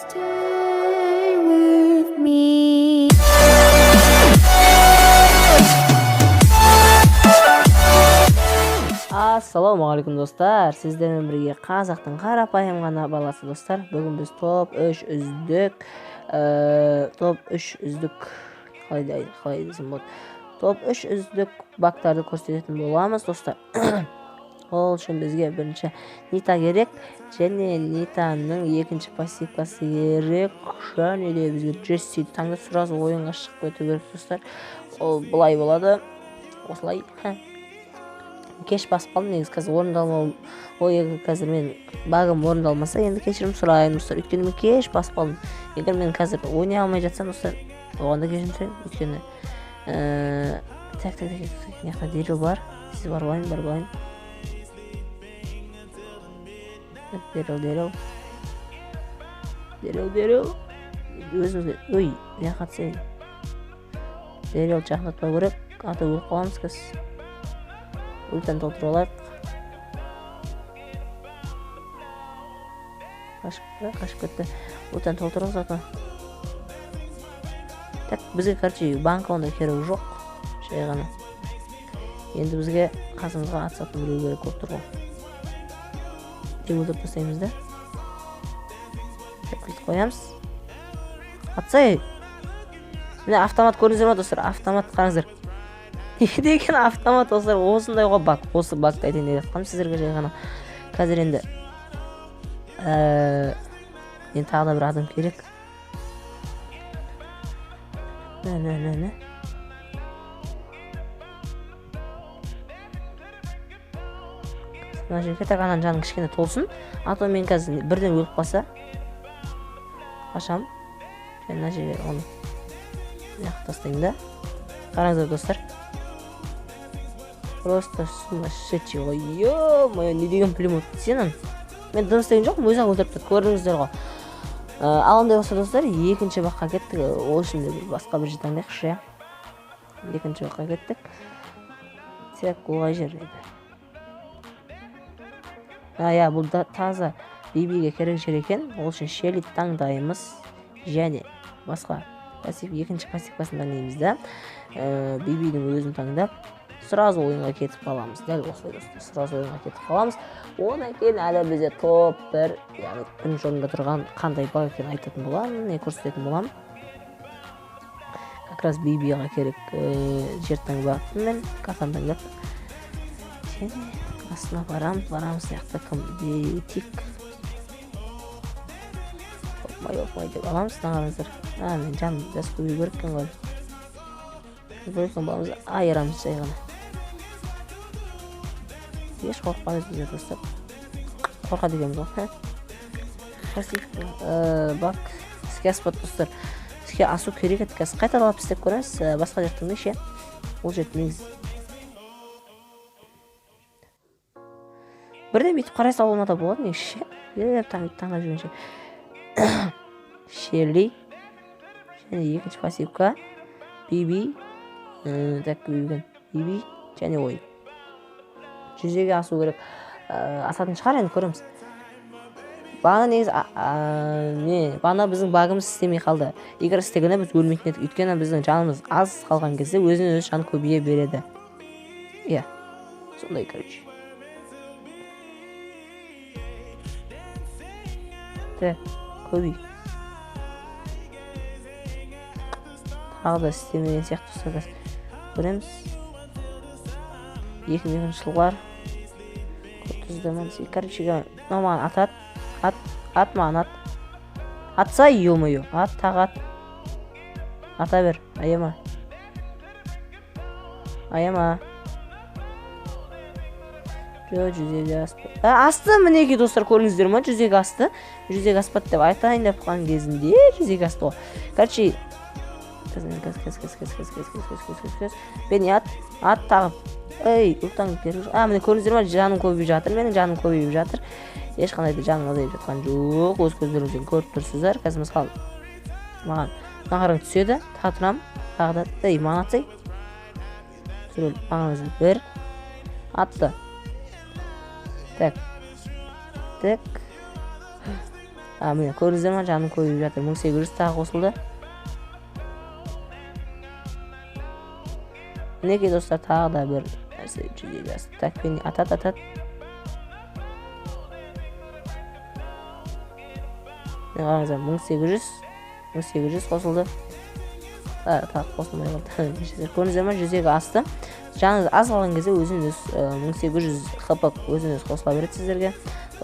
Stay with me. Ассалаумағалейкум достар, сіздермен бірге қазақтың қарапайым ғана баласы достар. Бүгін біз топ 3 үздік қалай десем болады, топ 3 үздік бактарды көрсететін боламыз достар. Ол үшін бізге бірінші Нита керек, және Нитаның екінші пассивкасы керек, және де бізге Джесси таңдап сразу ойынға шығып кету керек достар. Ол былай болады, осылай. Кеш басып қалдым, негізі қазір орындалмау ойы, қазір мен багым орындалмаса енді кешірім сұрайын достар, өйткені мен кеш басып қалдым. Егер мен қазір ойнай алмай жатсам достар, оған да кешірім сұрайын, өйткені мына дереу бар, сіз барбайын. Дереу өзімізге, мына қатысайын, дереу жақындатпау керек, аты өліп қаламыз кәз. Ультан толтырып алайық. Қашып кетті. Ультан толтырып заты. Так, бізге короче банка ондай керегі жоқ. Жай ғана. Енді бізге қасымызға атсатын біреу керек болып тұр ғой. Деп өлтіріп тастаймыз да. Кілт қоямыз. Атсай. Міне автомат көрдіңіздер ме достар? Автомат қараңыздар. Деген автомат достар, осындай ғой бак. Осы бакты айтайын деп жатқаным сіздерге жай ғана. Қазір енді тағы да бір адам керек. Мына жерге так ананың жанын кішкене толсын. А то мен қазір бірден өліп қалса қашам. Және мына жерге оны яқып тастаймын да. Қараңыздар достар. Просто сумасшедший ғой. Ё-моё, не деген пулемет сенің. Мен дыбыстайын жоқпын, өзі-ақ өлтіріп тұр, көрдіңіздер ғой. Алындай болса достар, екінші баққа кеттік. Ол үшін де басқа бір жер таңдайықшы. Екінші баққа кеттік. Так, олай жер еді. Бұл таза бибиге керек жер екен. Ол үшін Шелли таңдаймыз. Және басқа екінші пассивкасын таңдаймыз да. Бибидің өзін таңдап сразу ойынға кетіп қаламыз. Дәл осылай достар, сразу ойынға кетіп қаламыз. Одан кейін әлі бізде топ 1, яғни бірінші орында тұрған қандай баг екенін айтатын боламын, не көрсететін боламын. Как раз бибиға керек жер таңдап мен картаны таңдап. Және астына барамыз сияқты комбетик. Опмай деп аламыз, таңғарыңыздар. Мен жаным жас көбей көріккен ғой. Көріккен баламызды айырамыз жай ғана. Еш қорқпаңыз біздер достар. Қорқады екенбіз ғой. Бак іске аспады достар. Іске асу керек еді қазір. Қайталап істеп көріңіз. Басқа жер тыңдайшы. Ол жер негіз. Бірден бүйтіп қарай салуына да болады негізі. Таңдап жүргенше. Шелли. Және екінші пассивка. Биби. Так көбейген. Биби. Және ойын. Жүзеге асу керек. Асатын шығар енді көреміз. Бағана негіз бағана біздің багымыз істемей қалды. Егер істегені біз өлмейтін едік. Өйткені біздің жанымыз аз қалған кезде өзінен өз жан көбейе береді. Иә. Сондай короче. Көбей. Тағы да істемеген сияқты ұстағыз. Көреміз. Екінші жылғар. Короче, маған атат. Ат маған ат. Атса, ё-моё. Ат, тағы ат. Ата бер, аяма. Жүзеге аспады. Асты мінеке достар, көріңіздер ма? Жүзеге асты. Жүзеге аспады деп айтайын деп қалған кезінде жүзеге асты ғой. Короче, Бен ат тағып. Ұлттан керіп. Міне көріңіздер ма? Жаным көбейіп жатыр. Менің жаным көбейіп жатыр. Ешқандай да жаным азайып жатқан жоқ. Өз көздеріңізден көріп тұрсыздар. Қазір мысал маған нағарың түседі. Тағы тұрам. Тағы да маған атсай. Маған өзі бір атты. Так. Міне көрдіңіздер ма, жаным көбейіп жатыр. 1800 тағы қосылды. Мінекей достар, тағы да бір нәрсе жүзеге асты. Такпен атат. Қараңыздар, 1800 қосылды. Тағы қосылмай қалды. Көрдіңіздер ма, жүзеге асты. Жаңыз аз қалған кезде өзіңіз 1800 хп өзіңіз қосыла береді сіздерге.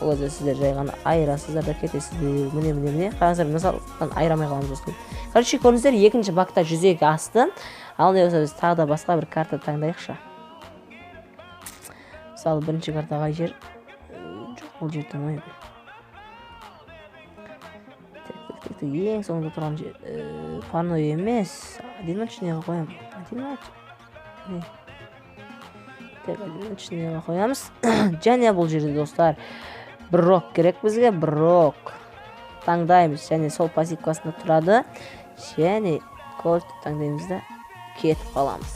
Ол кезде сіздер жай ғана айырасыздар да кетесіздер. Міне. Қараңыздар, мысалы айырамай қаламыз достар. Короче, көрдіңіздер, екінші бакта жүзеге асты. Ал не болса біз тағы да басқа бір карта таңдайықшы. Мысалы бірінші картаға жер жоқ, ол жерден ойын. Ең соңында тұрған жер парной емес. Одиночныйға қоямын. Одиночныйға қоямыз. Және бұл жерде достар брок керек бізге, брок таңдаймыз. Және сол пассивкасында тұрады. Және колфты таңдаймыз да кетіп қаламыз.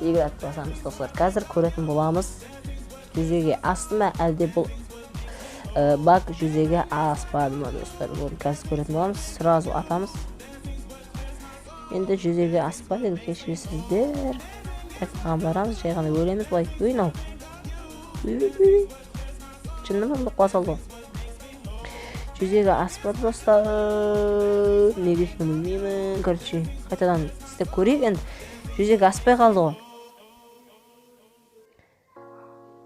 Играть басамыз достар. Қазір көретін боламыз. Жүзеге асты ма, әлде бұл бак жүзеге аспады ма достар. Оны қазір көретін боламыз. Сразу атамыз. Енді жүзеге аспады, енді кешіресіздер. Тақпаған барамыз, жай ғана өлеміз. Былай, ойнау. Шынында ма, бұққа салды. Жүзеге аспады достар. Неге екенін білмеймін. Короче, қайтадан істеп көрейік. Енді жүзеге аспай қалды ғой.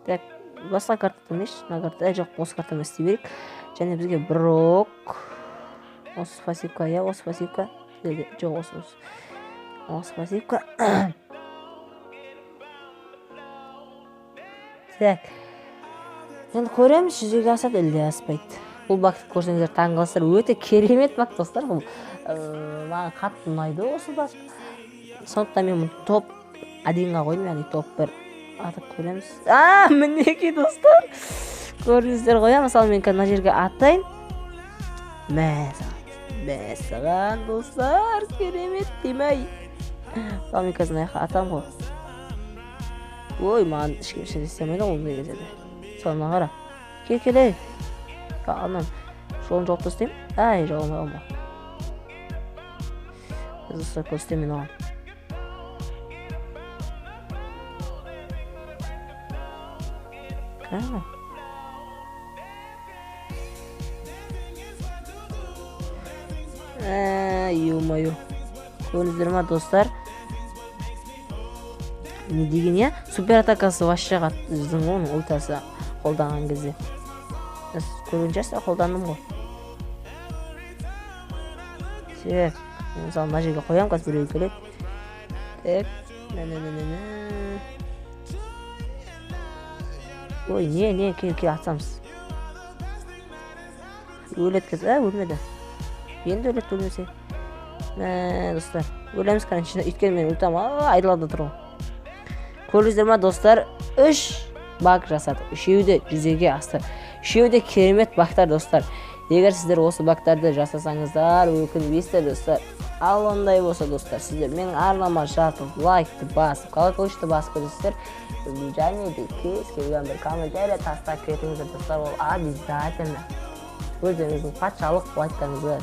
Так, басқа картадан жоқ, осы картадан істей берейік. Және бізге брок. Осы пассивка, осы пассивка. Жоқ, осы пассивка. Так. Енді көреміз, жүзеге асады, әлде аспайды. Бұл бакты көрсеңіздер таңғалсыздар, өте керемет бак достар. Бұл маған қатты ұнайды осы бак. Сондықтан мен топ 1-ға қойдым, яғни топ 1 атып көреміз. Мінекей достар. Көрдіңіздер ғой, мысалы мен мына жерге атайын. Мәсаған достар, керемет демей. Мысалы мен қазір аяққа атам ғой. Ой, маған ешкім істемейді, ол не кезеді. Соны қара. Келей. Анан жолын жоқты істеймін. Жоғылмай қалма. Біз достар көрістемін оған. Қана. Ё-моё. Көрдіңіздер ма достар? Не деген я? Супер атакасы вообще қатты оның ультасы қолданған кезде. Көрген жаста қолдандым ғой. Сек. Мысалы мына жерге қоям, қазір біреу келеді. Так. Ой, не, кел атсамыз. Өледі қазір, өлмеді. Енді өледі, өлмесе. Достар, өлеміз қаншына. Өйткені мен ультам айдылада тұр ғой. Көрдіңіздер ма достар, 3 бак жасады. Үшеуі жүзеге асты. Үшеуі де керемет бактар достар. Егер сіздер осы бактарды жасасаңыздар, өкінбейсіздер достар. Ал ондай болса достар, сіздер менің арнама жатып, лайкты басып, колокольчикті басып көресіздер. Және де кез келген бір комментарий тастап кетіңіздер достар, ол обязательно. Өздеріңіздің патшалық лайктарыңызға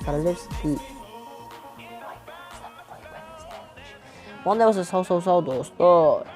королевский. Ондай болса сау достар.